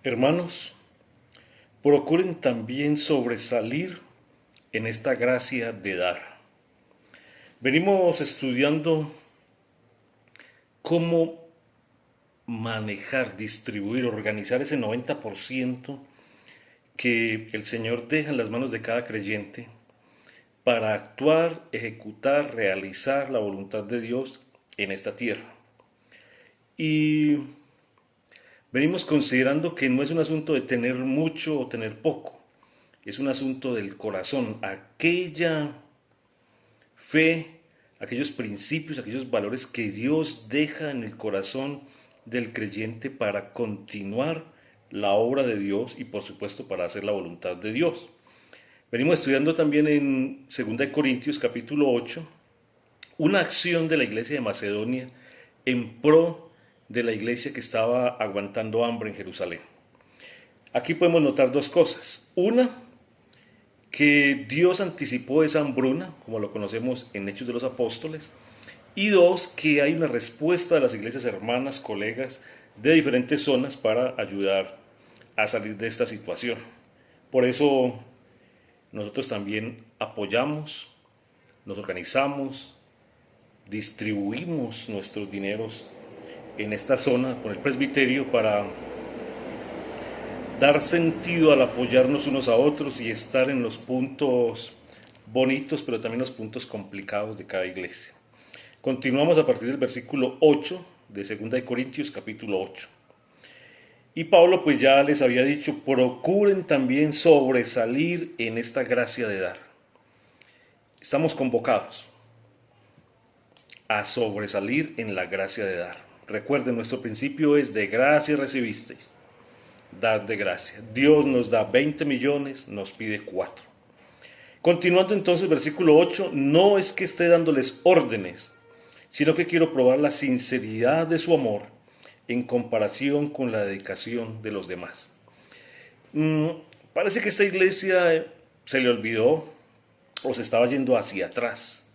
Hermanos, procuren también sobresalir en esta gracia de dar. Venimos estudiando cómo manejar, distribuir, organizar ese 90% que el Señor deja en las manos de cada creyente para actuar, ejecutar, realizar la voluntad de Dios en esta tierra. Y venimos considerando que no es un asunto de tener mucho o tener poco, es un asunto del corazón, aquella fe, aquellos principios, aquellos valores que Dios deja en el corazón del creyente para continuar la obra de Dios y por supuesto para hacer la voluntad de Dios. Venimos estudiando también en 2 Corintios capítulo 8 una acción de la iglesia de Macedonia en pro de la iglesia que estaba aguantando hambre en Jerusalén. Aquí podemos notar dos cosas. Una, que Dios anticipó esa hambruna, como lo conocemos en Hechos de los Apóstoles. Y dos, que hay una respuesta de las iglesias hermanas, colegas de diferentes zonas para ayudar a salir de esta situación. Por eso nosotros también apoyamos, nos organizamos, distribuimos nuestros dineros en esta zona con el presbiterio para dar sentido al apoyarnos unos a otros y estar en los puntos bonitos, pero también los puntos complicados de cada iglesia. Continuamos a partir del versículo 8 de 2 Corintios capítulo 8. Y Pablo pues ya les había dicho, procuren también sobresalir en esta gracia de dar. Estamos convocados a sobresalir en la gracia de dar. Recuerden, nuestro principio es de gracia recibisteis, dad de gracia. Dios nos da 20 millones, nos pide 4. Continuando entonces, versículo 8, no es que esté dándoles órdenes, sino que quiero probar la sinceridad de su amor en comparación con la dedicación de los demás. Parece que esta iglesia se le olvidó o se estaba yendo hacia atrás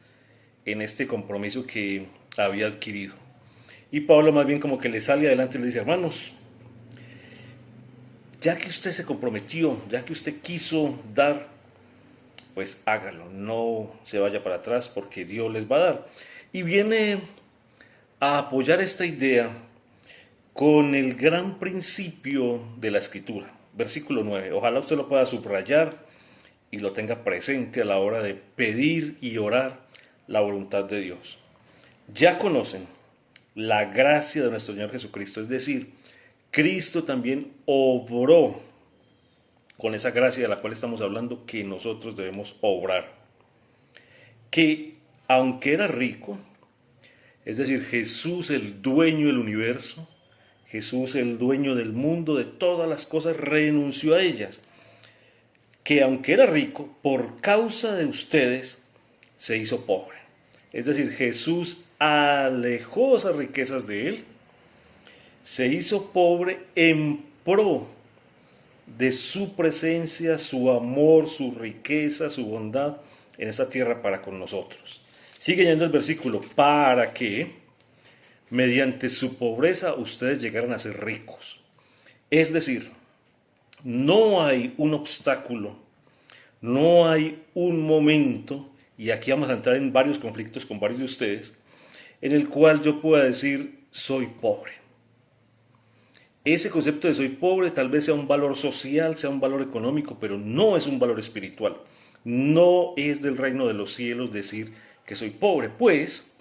en este compromiso que había adquirido. Y Pablo más bien como que le sale adelante y le dice, hermanos, ya que usted se comprometió, ya que usted quiso dar, pues hágalo, no se vaya para atrás porque Dios les va a dar. Y viene a apoyar esta idea con el gran principio de la escritura. Versículo 9. Ojalá usted lo pueda subrayar y lo tenga presente a la hora de pedir y orar la voluntad de Dios. Ya conocen la gracia de nuestro Señor Jesucristo, es decir, Cristo también obró con esa gracia de la cual estamos hablando que nosotros debemos obrar. Que aunque era rico, es decir, Jesús el dueño del universo, Jesús el dueño del mundo, de todas las cosas, renunció a ellas. Que aunque era rico, por causa de ustedes, se hizo pobre. Es decir, Jesús alejó esas riquezas de él, se hizo pobre en pro de su presencia, su amor, su riqueza, su bondad en esta tierra para con nosotros. Sigue yendo el versículo, para que mediante su pobreza ustedes llegaran a ser ricos. Es decir, no hay un obstáculo, no hay un momento, y aquí vamos a entrar en varios conflictos con varios de ustedes, en el cual yo pueda decir, soy pobre. Ese concepto de soy pobre tal vez sea un valor social, sea un valor económico, pero no es un valor espiritual. No es del reino de los cielos decir que soy pobre, pues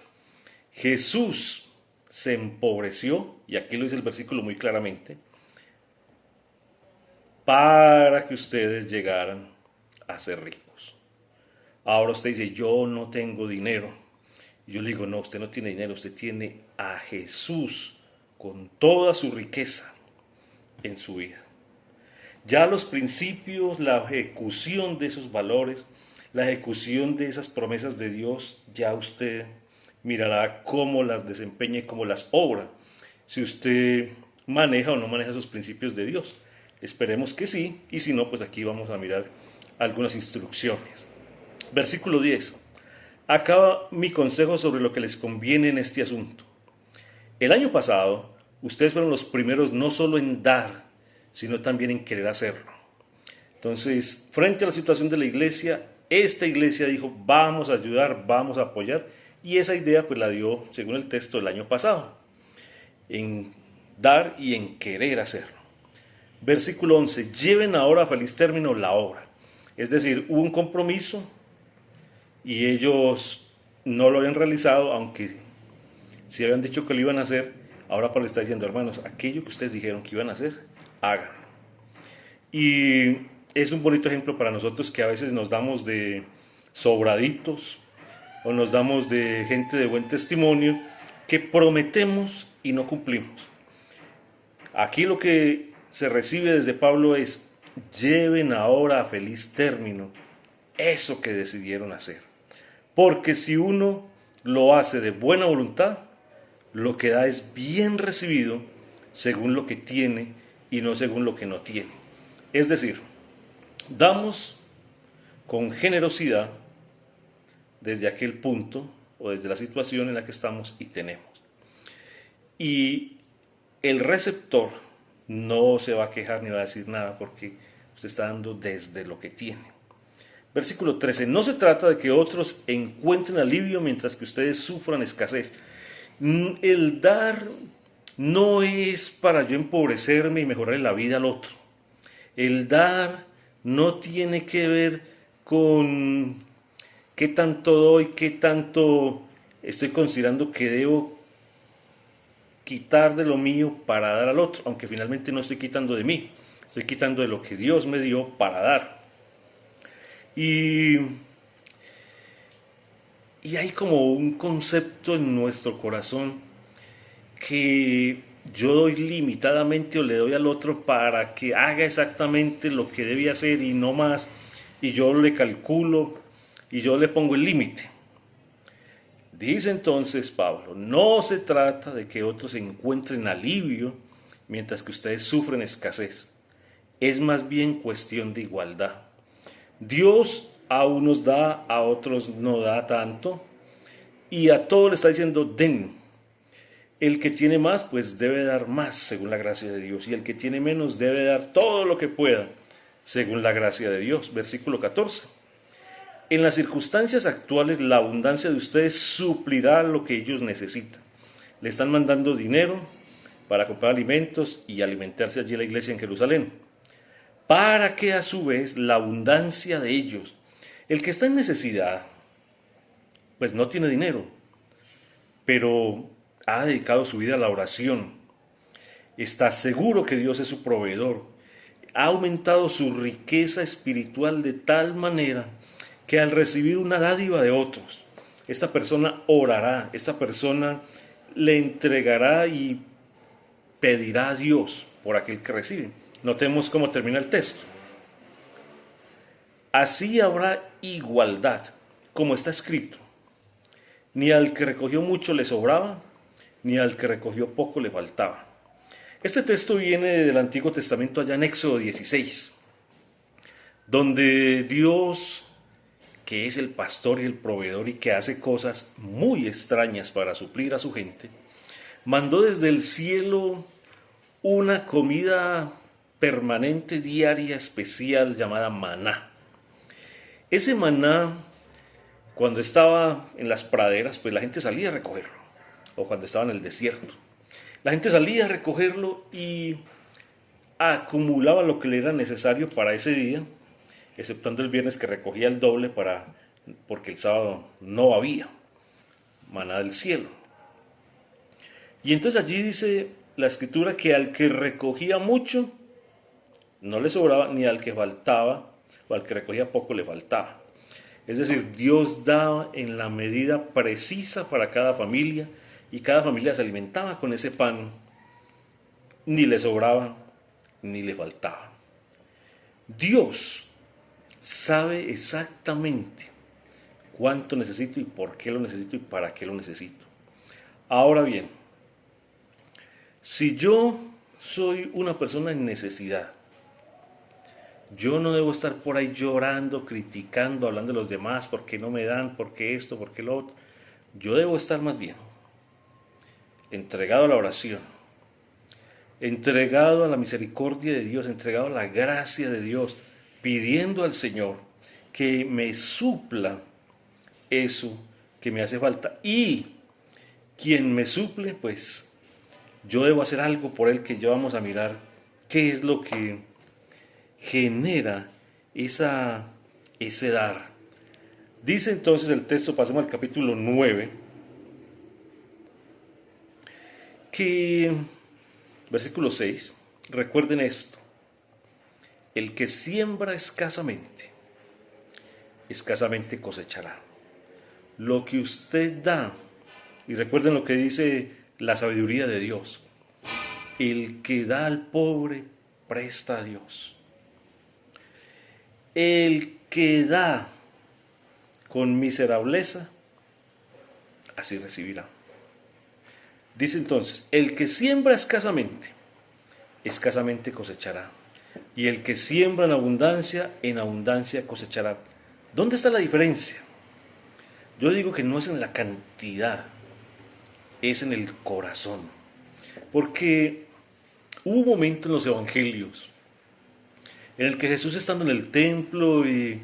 Jesús se empobreció, y aquí lo dice el versículo muy claramente, para que ustedes llegaran a ser ricos. Ahora usted dice, yo no tengo dinero. Y yo le digo, no, usted no tiene dinero, usted tiene a Jesús con toda su riqueza en su vida. Ya los principios, la ejecución de esos valores, la ejecución de esas promesas de Dios, ya usted mirará cómo las desempeña y cómo las obra. Si usted maneja o no maneja esos principios de Dios. Esperemos que sí, y si no, pues aquí vamos a mirar algunas instrucciones. Versículo 10. Acaba mi consejo sobre lo que les conviene en este asunto. El año pasado, ustedes fueron los primeros no solo en dar, sino también en querer hacerlo. Entonces, frente a la situación de la iglesia, esta iglesia dijo, vamos a ayudar, vamos a apoyar, y esa idea pues la dio, según el texto, el año pasado, en dar y en querer hacerlo. Versículo 11, lleven ahora a feliz término la obra. Es decir, hubo un compromiso y ellos no lo habían realizado, aunque si habían dicho que lo iban a hacer. Ahora Pablo está diciendo, hermanos, aquello que ustedes dijeron que iban a hacer, háganlo. Y es un bonito ejemplo para nosotros que a veces nos damos de sobraditos o nos damos de gente de buen testimonio que prometemos y no cumplimos. Aquí lo que se recibe desde Pablo es, lleven ahora a feliz término eso que decidieron hacer. Porque si uno lo hace de buena voluntad, lo que da es bien recibido según lo que tiene y no según lo que no tiene. Es decir, damos con generosidad desde aquel punto o desde la situación en la que estamos y tenemos. Y el receptor no se va a quejar ni va a decir nada porque usted está dando desde lo que tiene. Versículo 13. No se trata de que otros encuentren alivio mientras que ustedes sufran escasez. El dar no es para yo empobrecerme y mejorar la vida al otro. El dar no tiene que ver con qué tanto doy, qué tanto estoy considerando que debo quitar de lo mío para dar al otro, aunque finalmente no estoy quitando de mí, estoy quitando de lo que Dios me dio para dar. Y hay como un concepto en nuestro corazón que yo doy limitadamente o le doy al otro para que haga exactamente lo que debe hacer y no más, y yo le calculo y yo le pongo el límite. Dice entonces Pablo, no se trata de que otros encuentren alivio mientras que ustedes sufren escasez, es más bien cuestión de igualdad. Dios a unos da, a otros no da tanto, y a todos le está diciendo den. El que tiene más, pues debe dar más según la gracia de Dios, y el que tiene menos debe dar todo lo que pueda según la gracia de Dios. Versículo 14. En las circunstancias actuales, la abundancia de ustedes suplirá lo que ellos necesitan. Le están mandando dinero para comprar alimentos y alimentarse allí en la iglesia en Jerusalén, para que a su vez la abundancia de ellos, el que está en necesidad, pues no tiene dinero, pero ha dedicado su vida a la oración, está seguro que Dios es su proveedor, ha aumentado su riqueza espiritual de tal manera que al recibir una dádiva de otros, esta persona orará, esta persona le entregará y pedirá a Dios por aquel que recibe. Notemos cómo termina el texto. Así habrá igualdad, como está escrito. Ni al que recogió mucho le sobraba, ni al que recogió poco le faltaba. Este texto viene del Antiguo Testamento allá en Éxodo 16, donde Dios, que es el pastor y el proveedor y que hace cosas muy extrañas para suplir a su gente, mandó desde el cielo una comida permanente, diaria, especial, llamada maná. Ese maná, cuando estaba en las praderas, pues la gente salía a recogerlo, o cuando estaba en el desierto. La gente salía a recogerlo y acumulaba lo que le era necesario para ese día, exceptuando el viernes que recogía el doble porque el sábado no había maná del cielo. Y entonces allí dice la escritura que al que recogía mucho no le sobraba, ni al que faltaba o al que recogía poco le faltaba. Es decir, Dios daba en la medida precisa para cada familia y cada familia se alimentaba con ese pan, ni le sobraba ni le faltaba. Dios sabe exactamente cuánto necesito y por qué lo necesito y para qué lo necesito. Ahora bien, si yo soy una persona en necesidad, yo no debo estar por ahí llorando, criticando, hablando de los demás, por qué no me dan, por qué esto, por qué lo otro. Yo debo estar más bien entregado a la oración, entregado a la misericordia de Dios, entregado a la gracia de Dios, pidiendo al Señor que me supla eso que me hace falta. Y quien me suple, pues yo debo hacer algo por él, que ya vamos a mirar qué es lo que genera ese dar. Dice entonces el texto, pasemos al capítulo 9, que versículo 6, recuerden esto: el que siembra escasamente, escasamente cosechará. Lo que usted da, y recuerden lo que dice la sabiduría de Dios: el que da al pobre, presta a Dios. El que da con miserableza, así recibirá. Dice entonces: el que siembra escasamente, escasamente cosechará. Y el que siembra en abundancia cosechará. ¿Dónde está la diferencia? Yo digo que no es en la cantidad, es en el corazón. Porque hubo un momento en los evangelios en el que Jesús, estando en el templo y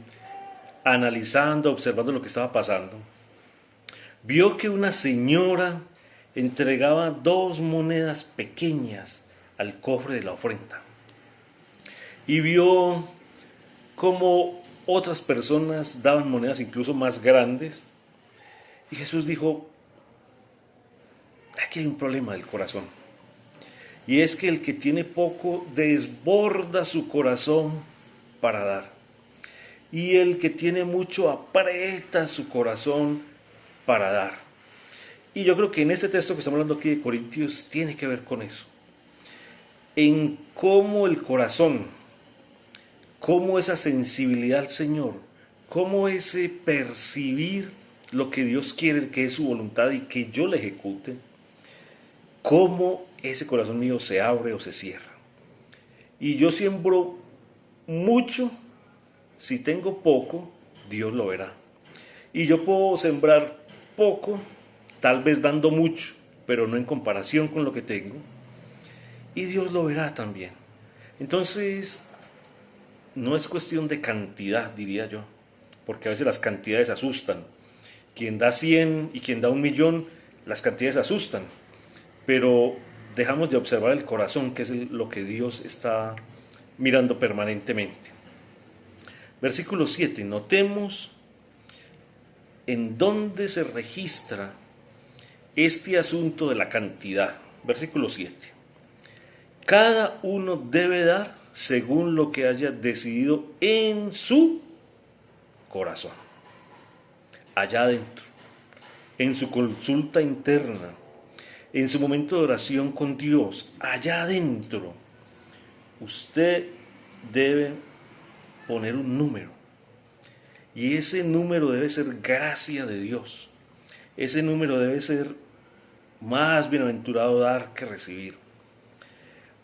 analizando, observando lo que estaba pasando, vio que una señora entregaba 2 monedas pequeñas al cofre de la ofrenda. Y vio cómo otras personas daban monedas incluso más grandes. Y Jesús dijo: aquí hay un problema del corazón. Y es que el que tiene poco desborda su corazón para dar. Y el que tiene mucho aprieta su corazón para dar. Y yo creo que en este texto que estamos hablando aquí de Corintios tiene que ver con eso. En cómo el corazón, cómo esa sensibilidad al Señor, cómo ese percibir lo que Dios quiere, que es su voluntad y que yo le ejecute, cómo ese corazón mío se abre o se cierra. Y yo siembro mucho, si tengo poco, Dios lo verá. Y yo puedo sembrar poco, tal vez dando mucho, pero no en comparación con lo que tengo, y Dios lo verá también. Entonces, no es cuestión de cantidad, diría yo, porque a veces las cantidades asustan. Quien da 100 y quien da 1.000.000, las cantidades asustan, pero dejamos de observar el corazón, que es lo que Dios está mirando permanentemente. Versículo 7, notemos en dónde se registra este asunto de la cantidad. Versículo 7. Cada uno debe dar según lo que haya decidido en su corazón, allá adentro, en su consulta interna, en su momento de oración con Dios, allá adentro. Usted debe poner un número, y ese número debe ser gracia de Dios. Ese número debe ser: más bienaventurado dar que recibir.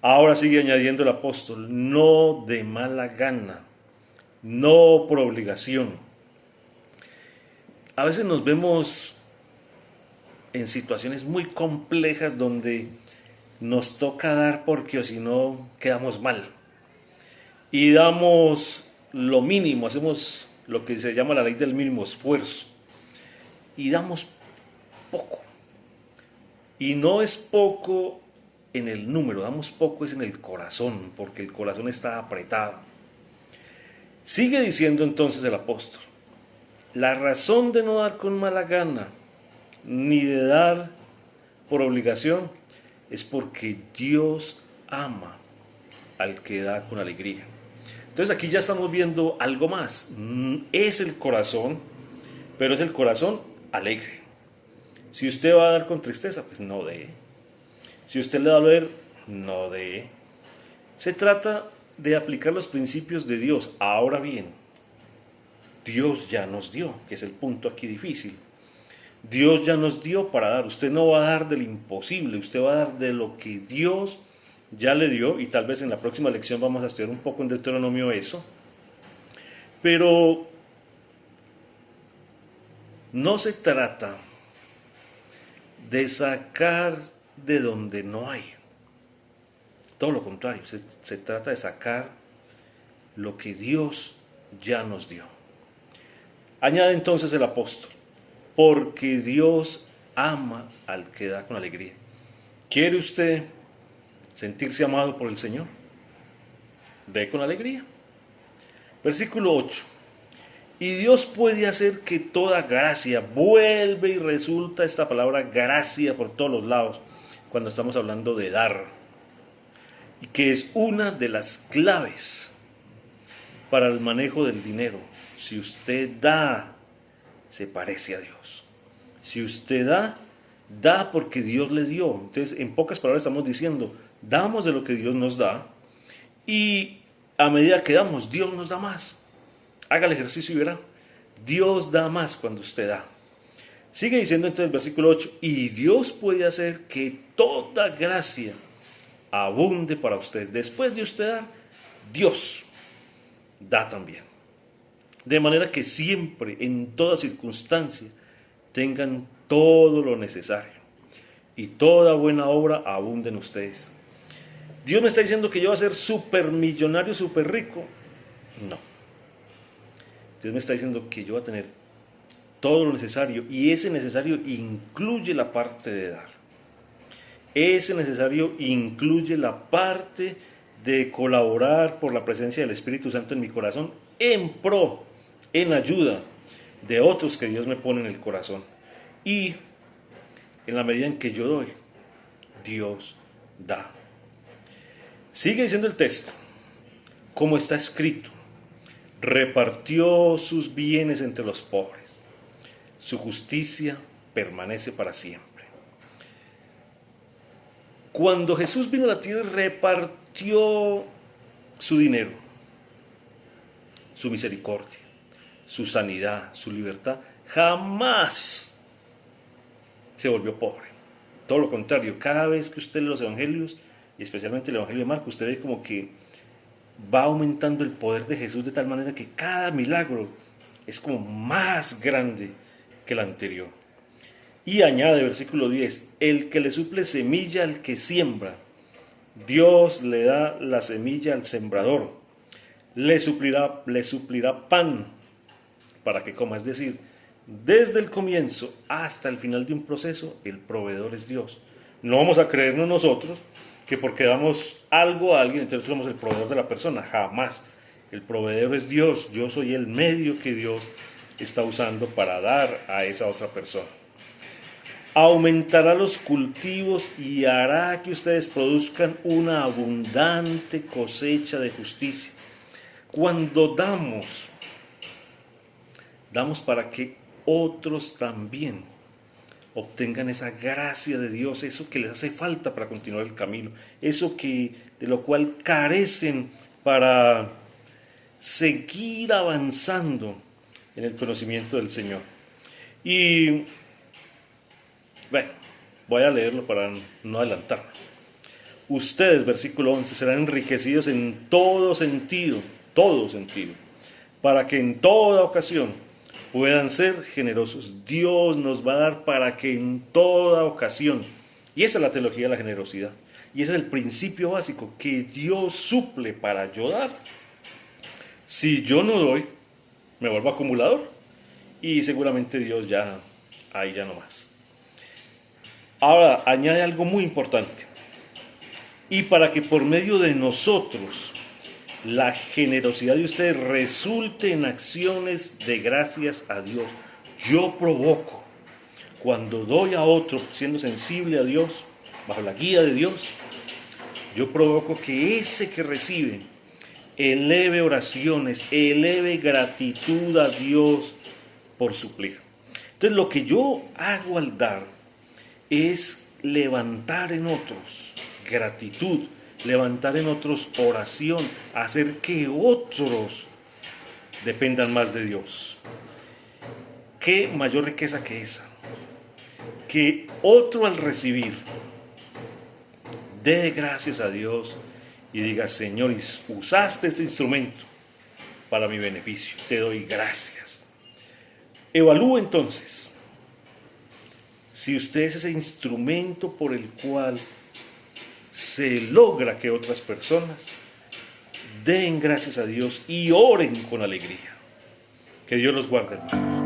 Ahora sigue añadiendo el apóstol: no de mala gana, no por obligación. A veces nos vemos en situaciones muy complejas donde nos toca dar porque o si no quedamos mal. Y damos lo mínimo, hacemos lo que se llama la ley del mínimo esfuerzo. Y damos poco. Y no es poco en el número, damos poco es en el corazón, porque el corazón está apretado. Sigue diciendo entonces el apóstol: la razón de no dar con mala gana, ni de dar por obligación, es porque Dios ama al que da con alegría. Entonces aquí ya estamos viendo algo más. Es el corazón, pero es el corazón alegre. Si usted va a dar con tristeza, pues no dé. Si usted le va a doler, no dé. Se trata de aplicar los principios de Dios. Ahora bien, Dios ya nos dio, que es el punto aquí difícil. Dios ya nos dio para dar. Usted no va a dar del imposible, usted va a dar de lo que Dios ya le dio, y tal vez en la próxima lección vamos a estudiar un poco en Deuteronomio eso. Pero no se trata de sacar de donde no hay. Todo lo contrario, se trata de sacar lo que Dios ya nos dio. Añade entonces el apóstol, porque Dios ama al que da con alegría. ¿Quiere usted sentirse amado por el Señor? Dé con alegría. Versículo 8. Y Dios puede hacer que toda gracia vuelve y resulta esta palabra gracia por todos los lados cuando estamos hablando de dar. Y que es una de las claves para el manejo del dinero. Si usted da, se parece a Dios. Si usted da, da porque Dios le dio. Entonces, en pocas palabras estamos diciendo, damos de lo que Dios nos da y a medida que damos, Dios nos da más. Haga el ejercicio y verá. Dios da más cuando usted da. Sigue diciendo entonces el versículo 8, y Dios puede hacer que toda gracia abunde para usted. Después de usted dar, Dios da también. De manera que siempre, en toda circunstancia, tengan todo lo necesario. Y toda buena obra abunde en ustedes. Dios me está diciendo que yo voy a ser súper millonario, súper rico. No. Dios me está diciendo que yo voy a tener todo lo necesario. Y ese necesario incluye la parte de dar. Ese necesario incluye la parte de colaborar por la presencia del Espíritu Santo en mi corazón en pro, en ayuda de otros que Dios me pone en el corazón. Y en la medida en que yo doy, Dios da. Sigue diciendo el texto, como está escrito, repartió sus bienes entre los pobres, su justicia permanece para siempre. Cuando Jesús vino a la tierra, repartió su dinero, su misericordia, su sanidad, su libertad. Jamás se volvió pobre. Todo lo contrario, cada vez que usted lee los evangelios, y especialmente el evangelio de Marcos, usted ve como que va aumentando el poder de Jesús de tal manera que cada milagro es como más grande que el anterior. Y añade, versículo 10, el que le suple semilla al que siembra, Dios le da la semilla al sembrador, le suplirá pan para que coma. Es decir, desde el comienzo hasta el final de un proceso, el proveedor es Dios. No vamos a creernos nosotros que porque damos algo a alguien, entonces somos el proveedor de la persona. Jamás. El proveedor es Dios. Yo soy el medio que Dios está usando para dar a esa otra persona. Aumentará los cultivos y hará que ustedes produzcan una abundante cosecha de justicia. Cuando damos para que otros también obtengan esa gracia de Dios, eso que les hace falta para continuar el camino, eso de lo cual carecen para seguir avanzando en el conocimiento del Señor. Y bueno, voy a leerlo para no adelantarme. Ustedes, versículo 11, serán enriquecidos en todo sentido, para que en toda ocasión puedan ser generosos. Dios nos va a dar para que en toda ocasión, y esa es la teología de la generosidad, y ese es el principio básico, que Dios suple para ayudar. Si yo no doy, me vuelvo acumulador, y seguramente Dios ahí ya no más. Ahora, añade algo muy importante, y para que por medio de nosotros la generosidad de ustedes resulte en acciones de gracias a Dios. Yo provoco, cuando doy a otro siendo sensible a Dios, bajo la guía de Dios, yo provoco que ese que recibe eleve oraciones, eleve gratitud a Dios por suplir. Entonces lo que yo hago al dar es levantar en otros gratitud, levantar en otros oración, hacer que otros dependan más de Dios. ¿Qué mayor riqueza que esa? Que otro al recibir dé gracias a Dios y diga, Señor, usaste este instrumento para mi beneficio, te doy gracias. Evalúe entonces si usted es ese instrumento por el cual se logra que otras personas den gracias a Dios y oren con alegría. Que Dios los guarde, hermanos.